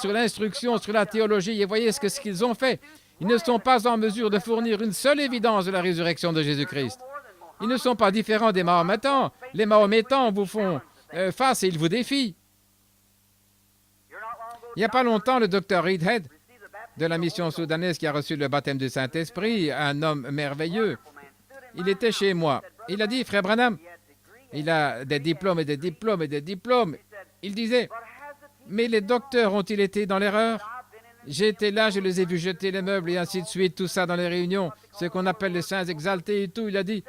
sur l'instruction, sur la théologie, et voyez ce qu'ils ont fait. Ils ne sont pas en mesure de fournir une seule évidence de la résurrection de Jésus-Christ. Ils ne sont pas différents des Mahométans. Les Mahométans vous font face et ils vous défient. Il n'y a pas longtemps, le docteur Reedhead, de la mission soudanaise qui a reçu le baptême du Saint-Esprit, un homme merveilleux, il était chez moi. Il a dit, frère Branham, il a des diplômes et des diplômes et des diplômes. Il disait, mais les docteurs ont-ils été dans l'erreur? J'étais là, je les ai vus jeter les meubles et ainsi de suite, tout ça dans les réunions, ce qu'on appelle les saints exaltés et tout. Il a dit,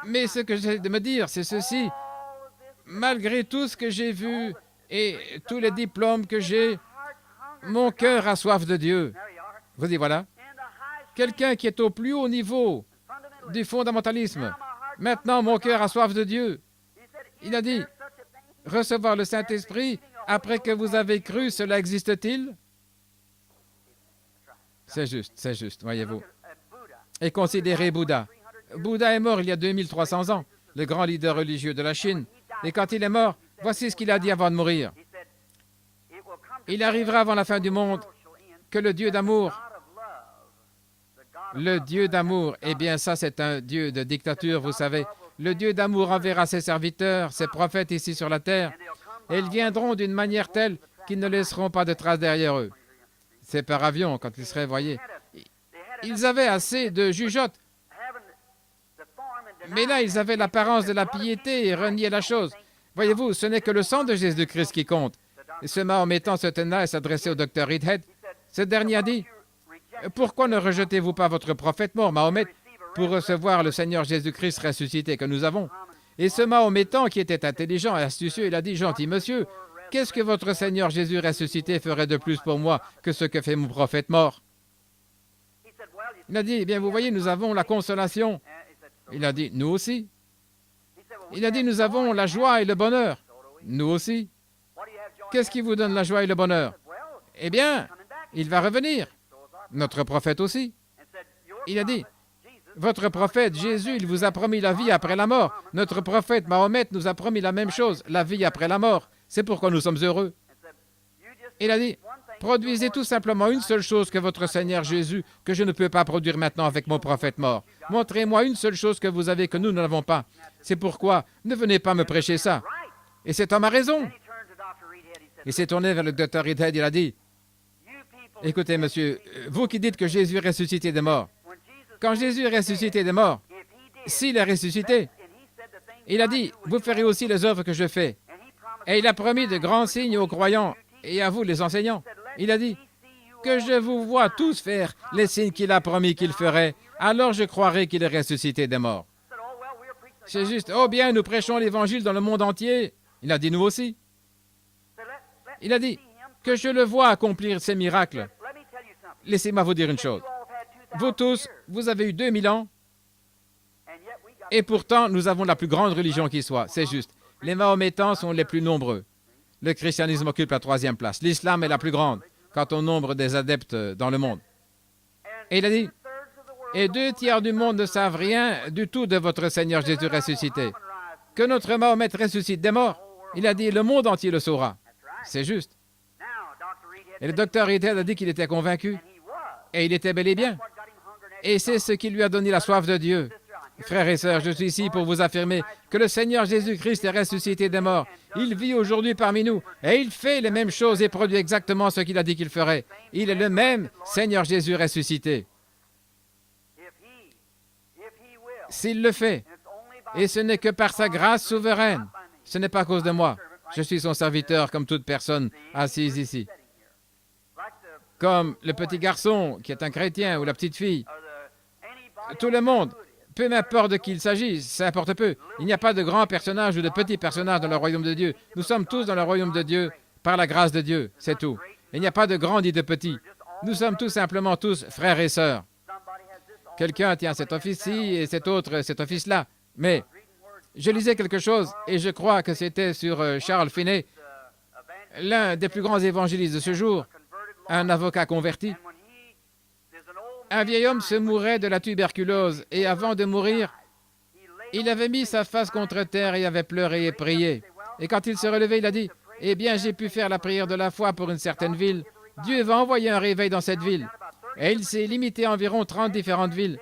mais ce que j'ai de me dire, c'est ceci. Malgré tout ce que j'ai vu et tous les diplômes que j'ai, mon cœur a soif de Dieu. Vous dites, voilà. Quelqu'un qui est au plus haut niveau du fondamentalisme. Maintenant, mon cœur a soif de Dieu. Il a dit, recevoir le Saint-Esprit, après que vous avez cru, cela existe-t-il? C'est juste, voyez-vous. Et considérez Bouddha. Bouddha est mort il y a 2300 ans, le grand leader religieux de la Chine. Et quand il est mort, voici ce qu'il a dit avant de mourir. Il arrivera avant la fin du monde que le Dieu d'amour, eh bien ça c'est un Dieu de dictature, vous savez. Le Dieu d'amour enverra ses serviteurs, ses prophètes ici sur la terre, et ils viendront d'une manière telle qu'ils ne laisseront pas de traces derrière eux. C'est par avion, quand ils seraient, voyez. Ils avaient assez de jugeotes, mais là, ils avaient l'apparence de la piété et reniaient la chose. Voyez-vous, ce n'est que le sang de Jésus-Christ qui compte. Et ce Mahométan se tenait et s'adressait au docteur Reedhead. Ce dernier a dit, « Pourquoi ne rejetez-vous pas votre prophète mort, Mahomet, pour recevoir le Seigneur Jésus-Christ ressuscité que nous avons ?» Et ce Mahométan, qui était intelligent et astucieux, il a dit, « Gentil monsieur, qu'est-ce que votre Seigneur Jésus ressuscité ferait de plus pour moi que ce que fait mon prophète mort ?» Il a dit, « Eh bien, vous voyez, nous avons la consolation. » Il a dit, « Nous aussi. » Il a dit, « Nous avons la joie et le bonheur. » Nous aussi. Qu'est-ce qui vous donne la joie et le bonheur? Eh bien, il va revenir. Notre prophète aussi. Il a dit, votre prophète Jésus, il vous a promis la vie après la mort. Notre prophète Mahomet nous a promis la même chose, la vie après la mort. C'est pourquoi nous sommes heureux. Il a dit, produisez tout simplement une seule chose que votre Seigneur Jésus, que je ne peux pas produire maintenant avec mon prophète mort. Montrez-moi une seule chose que vous avez que nous n'avons pas. C'est pourquoi ne venez pas me prêcher ça. Et cet homme a raison. Il s'est tourné vers le docteur Reedhead, il a dit, écoutez, monsieur, vous qui dites que Jésus est ressuscité des morts, quand Jésus est ressuscité des morts, s'il est ressuscité, il a dit, vous ferez aussi les œuvres que je fais. Et il a promis de grands signes aux croyants et à vous, les enseignants. Il a dit, que je vous vois tous faire les signes qu'il a promis qu'il ferait, alors je croirai qu'il est ressuscité des morts. C'est juste, oh bien, nous prêchons l'Évangile dans le monde entier. Il a dit, nous aussi. Il a dit, que je le vois accomplir ces miracles. Laissez-moi vous dire une chose. Vous tous, vous avez eu 2000 ans, et pourtant, nous avons la plus grande religion qui soit. C'est juste. Les Mahométans sont les plus nombreux. Le christianisme occupe la 3e place. L'islam est la plus grande, quant au nombre des adeptes dans le monde. Et il a dit, et 2/3 du monde ne savent rien du tout de votre Seigneur Jésus ressuscité. Que notre Mahomet ressuscite des morts, il a dit, le monde entier le saura. C'est juste. Et le docteur Reedhead a dit qu'il était convaincu. Et il était bel et bien. Et c'est ce qui lui a donné la soif de Dieu. Frères et sœurs, je suis ici pour vous affirmer que le Seigneur Jésus-Christ est ressuscité des morts. Il vit aujourd'hui parmi nous. Et il fait les mêmes choses et produit exactement ce qu'il a dit qu'il ferait. Il est le même Seigneur Jésus ressuscité. S'il le fait, et ce n'est que par sa grâce souveraine, ce n'est pas à cause de moi. Je suis son serviteur comme toute personne assise ici. Comme le petit garçon qui est un chrétien ou la petite fille. Tout le monde, peu m'importe de qui il s'agit, ça importe peu. Il n'y a pas de grands personnages ou de petits personnages dans le royaume de Dieu. Nous sommes tous dans le royaume de Dieu par la grâce de Dieu, c'est tout. Il n'y a pas de grands ni de petits. Nous sommes tout simplement tous frères et sœurs. Quelqu'un tient cet office-ci et cet autre cet office-là. Mais je lisais quelque chose et je crois que c'était sur Charles Finney, l'un des plus grands évangélistes de ce jour, un avocat converti. Un vieil homme se mourait de la tuberculose et avant de mourir, il avait mis sa face contre terre et avait pleuré et prié. Et quand il se relevait, il a dit, Eh bien, j'ai pu faire la prière de la foi pour une certaine ville. Dieu va envoyer un réveil dans cette ville. Et il s'est limité à environ 30 différentes villes.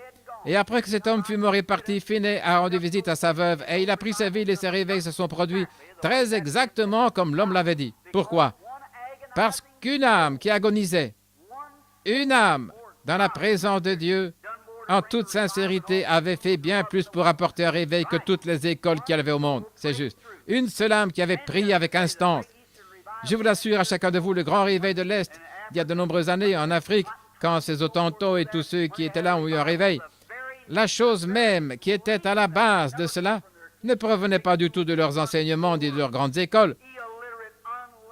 Et après que cet homme fut mort et parti, Finney a rendu visite à sa veuve et il a pris sa ville et ses réveils se sont produits très exactement comme l'homme l'avait dit. Pourquoi? Parce qu'une âme qui agonisait, une âme dans la présence de Dieu, en toute sincérité, avait fait bien plus pour apporter un réveil que toutes les écoles qu'il y avait au monde. C'est juste. Une seule âme qui avait prié avec instance. Je vous l'assure à chacun de vous, le grand réveil de l'Est, il y a de nombreuses années en Afrique, quand ces Otantos et tous ceux qui étaient là ont eu un réveil, la chose même qui était à la base de cela ne provenait pas du tout de leurs enseignements ni de leurs grandes écoles.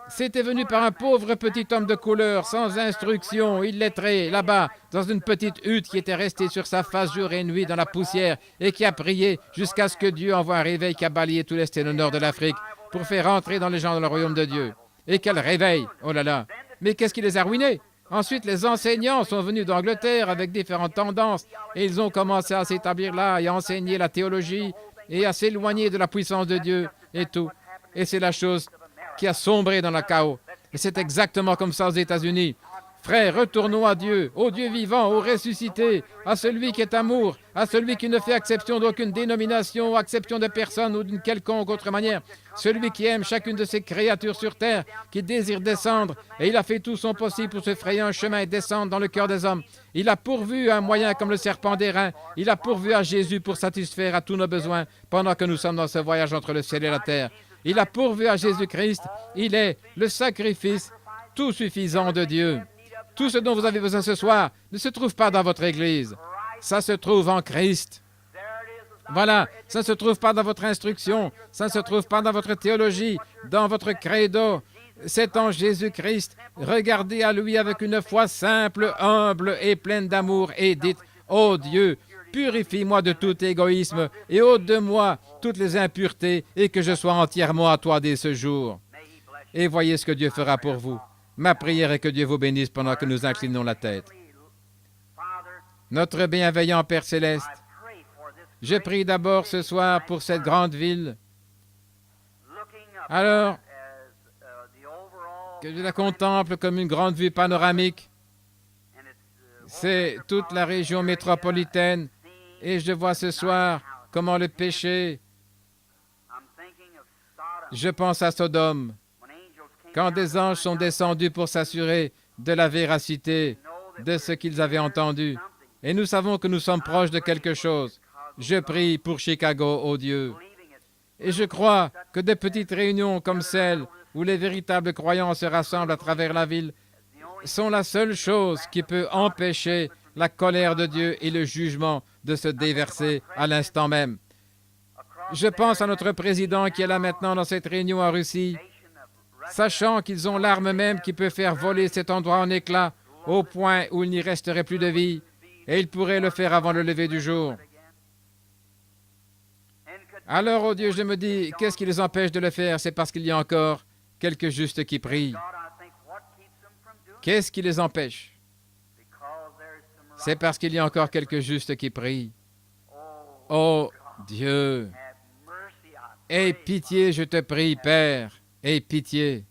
C'était venu par un pauvre petit homme de couleur, sans instruction, illettré, là-bas, dans une petite hutte qui était restée sur sa face jour et nuit dans la poussière et qui a prié jusqu'à ce que Dieu envoie un réveil qui a balayé tout l'Est et le Nord de l'Afrique pour faire entrer dans les gens dans le royaume de Dieu. Et quel réveil! Oh là là! Mais qu'est-ce qui les a ruinés? Ensuite, les enseignants sont venus d'Angleterre avec différentes tendances et ils ont commencé à s'établir là et à enseigner la théologie et à s'éloigner de la puissance de Dieu et tout. Et c'est la chose qui a sombré dans le chaos. Et c'est exactement comme ça aux États-Unis. Frères, retournons à Dieu, au Dieu vivant, au ressuscité, à celui qui est amour, à celui qui ne fait exception d'aucune dénomination, exception de personne ou d'une quelconque autre manière, celui qui aime chacune de ses créatures sur terre, qui désire descendre, et il a fait tout son possible pour se frayer un chemin et descendre dans le cœur des hommes. Il a pourvu un moyen comme le serpent d'airain, il a pourvu à Jésus pour satisfaire à tous nos besoins pendant que nous sommes dans ce voyage entre le ciel et la terre. Il a pourvu à Jésus-Christ, il est le sacrifice tout suffisant de Dieu. Tout ce dont vous avez besoin ce soir ne se trouve pas dans votre Église. Ça se trouve en Christ. Voilà, ça ne se trouve pas dans votre instruction, ça ne se trouve pas dans votre théologie, dans votre credo. C'est en Jésus-Christ. Regardez à lui avec une foi simple, humble et pleine d'amour et dites, « Ô Dieu, purifie-moi de tout égoïsme et ôte de moi toutes les impuretés et que je sois entièrement à toi dès ce jour. » Et voyez ce que Dieu fera pour vous. Ma prière est que Dieu vous bénisse pendant que nous inclinons la tête. Notre bienveillant Père céleste, je prie d'abord ce soir pour cette grande ville. Alors que je la contemple comme une grande vue panoramique, c'est toute la région métropolitaine et je vois ce soir comment le péché, je pense à Sodome, quand des anges sont descendus pour s'assurer de la véracité de ce qu'ils avaient entendu. Et nous savons que nous sommes proches de quelque chose. Je prie pour Chicago, ô Dieu. Et je crois que des petites réunions comme celle où les véritables croyants se rassemblent à travers la ville sont la seule chose qui peut empêcher la colère de Dieu et le jugement de se déverser à l'instant même. Je pense à notre président qui est là maintenant dans cette réunion en Russie, sachant qu'ils ont l'arme même qui peut faire voler cet endroit en éclats au point où il n'y resterait plus de vie, et ils pourraient le faire avant le lever du jour. Alors, oh Dieu, je me dis, qu'est-ce qui les empêche de le faire? C'est parce qu'il y a encore quelques justes qui prient. Qu'est-ce qui les empêche? C'est parce qu'il y a encore quelques justes qui prient. Oh Dieu, aie pitié, je te prie, Père, aie pitié.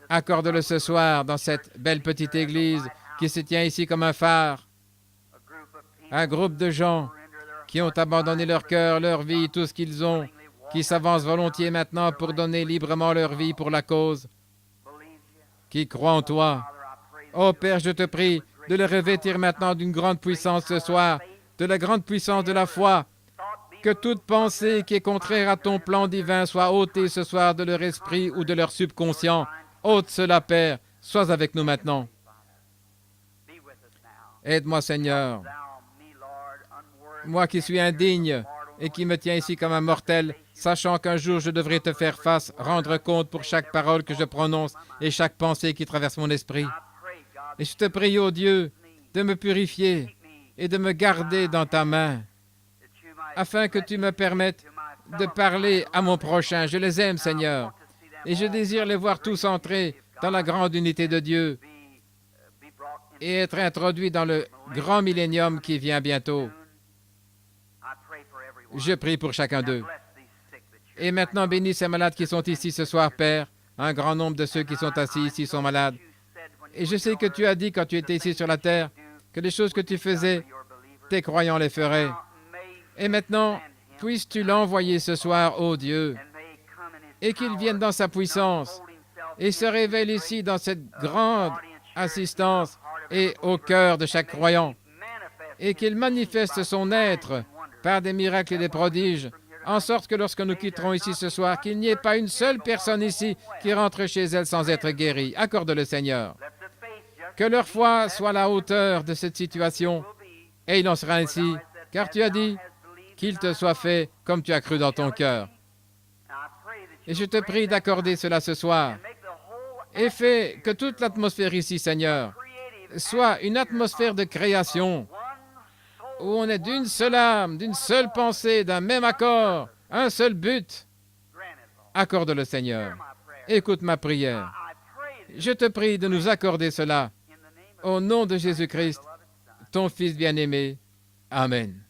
Accorde-le ce soir dans cette belle petite église qui se tient ici comme un phare. Un groupe de gens qui ont abandonné leur cœur, leur vie, tout ce qu'ils ont, qui s'avancent volontiers maintenant pour donner librement leur vie pour la cause, qui croient en toi. Ô Père, je te prie de les revêtir maintenant d'une grande puissance ce soir, de la grande puissance de la foi, que toute pensée qui est contraire à ton plan divin soit ôtée ce soir de leur esprit ou de leur subconscient. Ôte cela, Père, sois avec nous maintenant. Aide-moi, Seigneur, moi qui suis indigne et qui me tiens ici comme un mortel, sachant qu'un jour je devrai te faire face, rendre compte pour chaque parole que je prononce et chaque pensée qui traverse mon esprit. Et je te prie, ô Dieu, de me purifier et de me garder dans ta main, afin que tu me permettes de parler à mon prochain. Je les aime, Seigneur, et je désire les voir tous entrer dans la grande unité de Dieu et être introduits dans le grand millénium qui vient bientôt. Je prie pour chacun d'eux. Et maintenant, bénis ces malades qui sont ici ce soir, Père. Un grand nombre de ceux qui sont assis ici sont malades. Et je sais que tu as dit quand tu étais ici sur la terre que les choses que tu faisais, tes croyants les feraient. Et maintenant, puisses-tu l'envoyer ce soir, ô Dieu, et qu'il vienne dans sa puissance et se révèle ici dans cette grande assistance et au cœur de chaque croyant, et qu'il manifeste son être par des miracles et des prodiges, en sorte que lorsque nous quitterons ici ce soir, qu'il n'y ait pas une seule personne ici qui rentre chez elle sans être guérie. Accorde-le, Seigneur. Que leur foi soit à la hauteur de cette situation, et il en sera ainsi, car tu as dit qu'il te soit fait comme tu as cru dans ton cœur. Et je te prie d'accorder cela ce soir, et fais que toute l'atmosphère ici, Seigneur, soit une atmosphère de création, où on est d'une seule âme, d'une seule pensée, d'un même accord, un seul but. Accorde-le, Seigneur. Écoute ma prière. Je te prie de nous accorder cela. Au nom de Jésus-Christ, ton Fils bien-aimé. Amen.